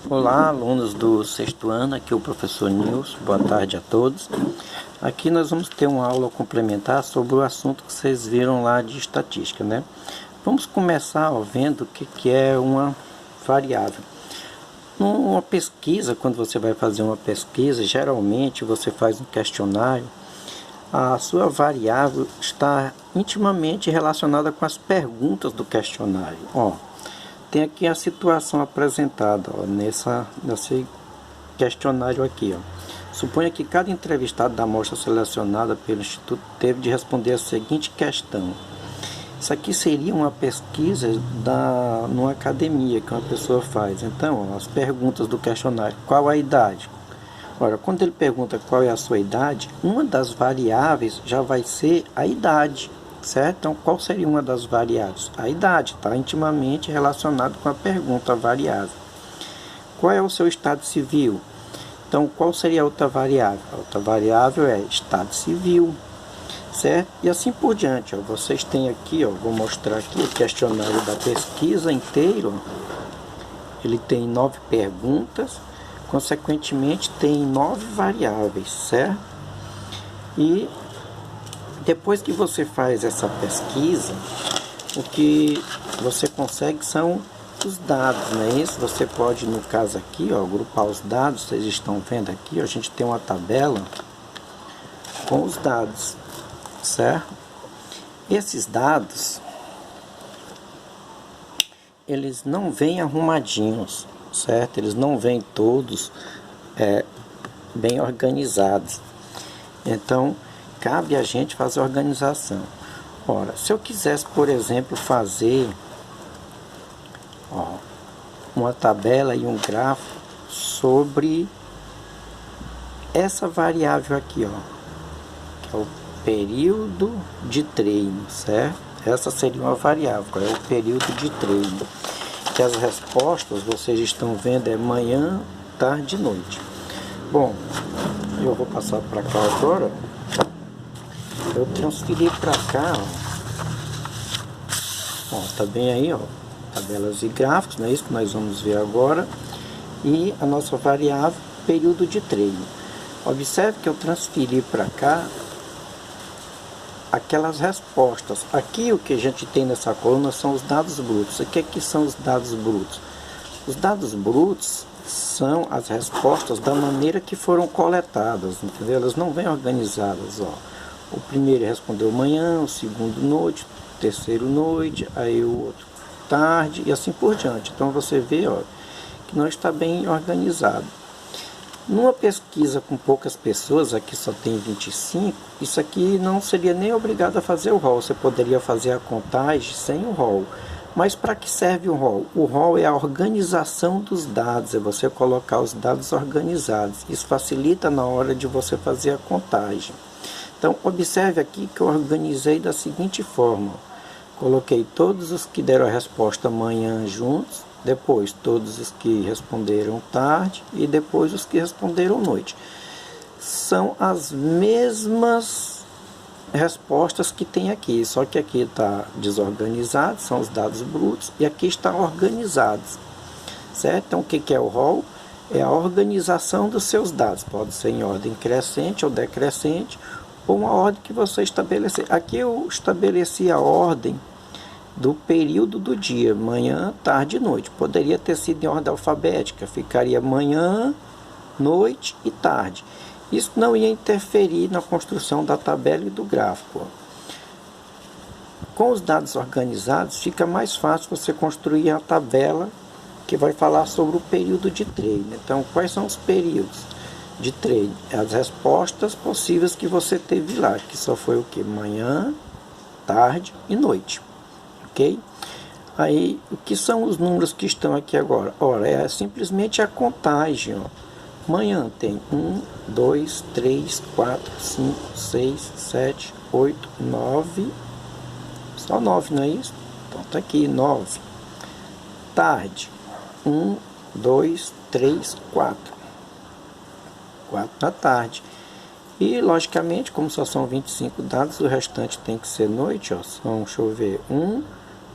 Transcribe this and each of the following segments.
Olá, alunos do sexto ano, aqui é o professor Nilson, boa tarde a todos. Aqui nós vamos ter uma aula complementar sobre o assunto que vocês viram lá de estatística, né? Vamos começar vendo o que é uma variável. Numa pesquisa, quando você vai fazer uma pesquisa, geralmente você faz um questionário, a sua variável está intimamente relacionada com as perguntas do questionário. Tem aqui a situação apresentada nesse questionário aqui. Suponha que cada entrevistado da amostra selecionada pelo Instituto teve de responder a seguinte questão. Isso aqui seria uma pesquisa numa academia que uma pessoa faz. Então, as perguntas do questionário: qual a idade? Ora, quando ele pergunta qual é a sua idade, uma das variáveis já vai ser a idade. Certo? Então, qual seria uma das variáveis? A idade, está intimamente relacionado com a pergunta variável. Qual é o seu estado civil? Então, qual seria a outra variável? A outra variável é estado civil, certo? E assim por diante. Vocês têm aqui, vou mostrar aqui o questionário da pesquisa inteiro. Ele tem 9 perguntas, consequentemente tem 9 variáveis, certo? E depois que você faz essa pesquisa, o que você consegue são os dados, não é isso? Você pode, no caso aqui, agrupar os dados. Vocês estão vendo aqui, a gente tem uma tabela com os dados, certo? Esses dados, eles não vêm arrumadinhos, certo? Eles não vêm todos bem organizados. Então, cabe a gente fazer a organização. Ora, se eu quisesse, por exemplo, fazer uma tabela e um gráfico sobre essa variável aqui, que é o período de treino, certo? Essa seria uma variável, é o período de treino. Que as respostas, vocês estão vendo, é manhã, tarde e noite. Bom, eu vou passar para cá agora. Eu transferi para cá, tá bem aí, tabelas e gráficos, não é isso que nós vamos ver agora. E a nossa variável, período de treino. Observe que eu transferi para cá aquelas respostas. Aqui o que a gente tem nessa coluna são os dados brutos. O que aqui são os dados brutos? Os dados brutos são as respostas da maneira que foram coletadas, entendeu? Elas não vêm organizadas, O primeiro respondeu manhã, o segundo noite, o terceiro noite, aí o outro tarde e assim por diante. Então você vê que não está bem organizado. Numa pesquisa com poucas pessoas, aqui só tem 25, isso aqui não seria nem obrigado a fazer o rol. Você poderia fazer a contagem sem o rol. Mas para que serve o rol? O rol é a organização dos dados, é você colocar os dados organizados. Isso facilita na hora de você fazer a contagem. Então, observe aqui que eu organizei da seguinte forma. Coloquei todos os que deram a resposta manhã juntos, depois todos os que responderam tarde e depois os que responderam noite. São as mesmas respostas que tem aqui, só que aqui está desorganizado, são os dados brutos, e aqui está organizados, certo? Então, o que é o rol? É a organização dos seus dados, pode ser em ordem crescente ou decrescente, ou uma ordem que você estabelecer. Aqui eu estabeleci a ordem do período do dia, manhã, tarde e noite. Poderia ter sido em ordem alfabética, ficaria manhã, noite e tarde. Isso não ia interferir na construção da tabela e do gráfico. Com os dados organizados, fica mais fácil você construir a tabela que vai falar sobre o período de treino. Então, quais são os períodos de treino? As respostas possíveis que você teve lá, que só foi o que? Manhã, tarde e noite. Ok? Aí, o que são os números que estão aqui agora? Ora, é simplesmente a contagem. Manhã tem 1, 2, 3, 4, 5, 6, 7, 8, 9. Só 9, não é isso? Então tá aqui, 9. Tarde. 1, 2, 3, 4. 4 da tarde. E, logicamente, como só são 25 dados, o restante tem que ser noite. São, deixa eu ver, 1,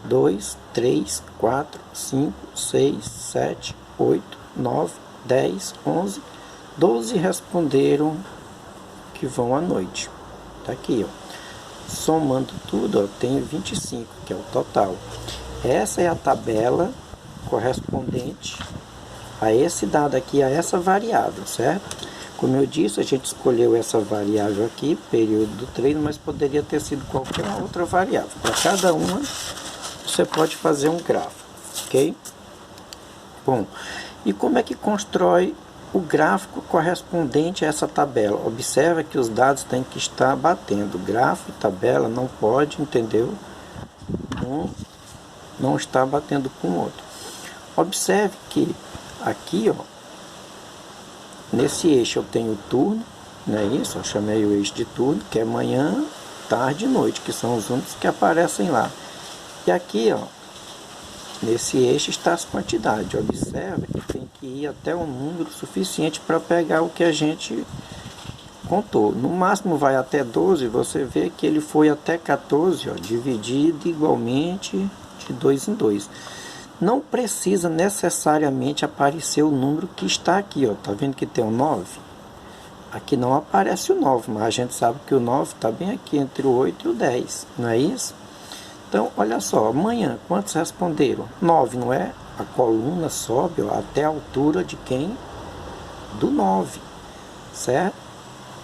2, 3, 4, 5, 6, 7, 8, 9, 10, 11, 12 responderam que vão à noite. Tá aqui, ó. Somando tudo, ó, tenho 25, que é o total. Essa é a tabela correspondente a esse dado aqui, a essa variável, certo? Como eu disse, a gente escolheu essa variável aqui, período do treino, mas poderia ter sido qualquer outra variável. Para cada uma, você pode fazer um gráfico, ok? Bom, e como é que constrói o gráfico correspondente a essa tabela? Observa que os dados têm que estar batendo. Gráfico e tabela não pode, entendeu? Um não está batendo com o outro. Observe que aqui, ó, nesse eixo eu tenho o turno, não é isso? Eu chamei o eixo de turno, que é manhã, tarde e noite, que são os únicos que aparecem lá. E aqui, ó, nesse eixo está as quantidades. Observe que tem que ir até um número suficiente para pegar o que a gente contou. No máximo vai até 12, você vê que ele foi até 14, ó, dividido igualmente de 2 em 2. Não precisa necessariamente aparecer o número que está aqui, ó. Tá vendo que tem o 9? Aqui não aparece o 9, mas a gente sabe que o 9 está bem aqui entre o 8 e o 10, não é isso? Então, olha só, amanhã, quantos responderam? 9, não é? A coluna sobe, ó, até a altura de quem? Do 9, certo?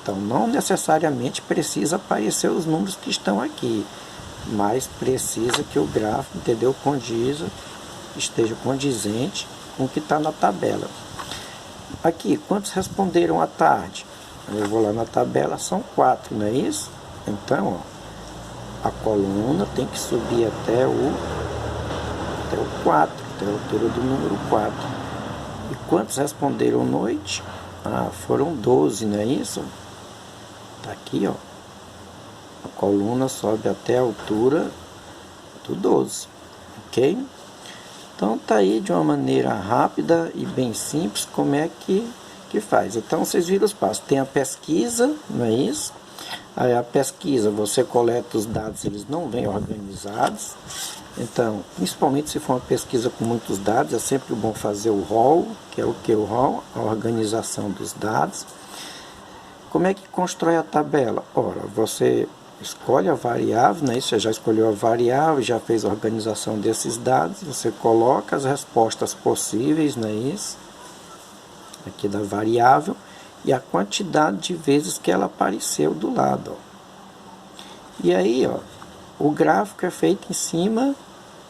Então, não necessariamente precisa aparecer os números que estão aqui, mas precisa que o gráfico, entendeu, esteja condizente com o que está na tabela. Aqui, quantos responderam à tarde? Eu vou lá na tabela, são 4, não é isso? Então, ó, a coluna tem que subir até o 4, até a altura do número 4. E quantos responderam noite? Ah, foram 12, não é isso? Tá aqui, ó. A coluna sobe até a altura do 12, ok? Então tá aí de uma maneira rápida e bem simples como é que faz. Então vocês viram os passos. Tem a pesquisa, não é isso? Aí a pesquisa, você coleta os dados, eles não vêm organizados. Então, principalmente se for uma pesquisa com muitos dados, é sempre bom fazer o rol, que é o que? O rol, a organização dos dados. Como é que constrói a tabela? Ora, você escolhe a variável, né? Você já escolheu a variável, já fez a organização desses dados, você coloca as respostas possíveis, não é isso? Aqui da variável, e a quantidade de vezes que ela apareceu do lado, ó. E aí, ó, o gráfico é feito em cima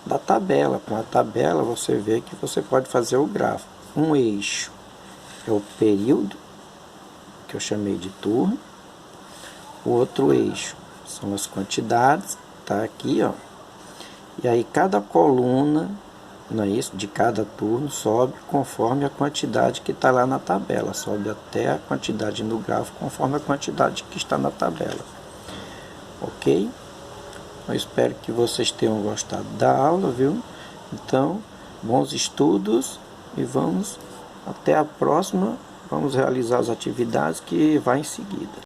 da tabela. Com a tabela você vê que você pode fazer o gráfico. Um eixo é o período, que eu chamei de turno. O outro eixo são as quantidades, tá aqui, ó. E aí cada coluna, não é isso, de cada turno sobe conforme a quantidade que está lá na tabela. Sobe até a quantidade no gráfico conforme a quantidade que está na tabela. Ok? Eu espero que vocês tenham gostado da aula, viu? Então, bons estudos e vamos até a próxima. Vamos realizar as atividades que vai em seguida.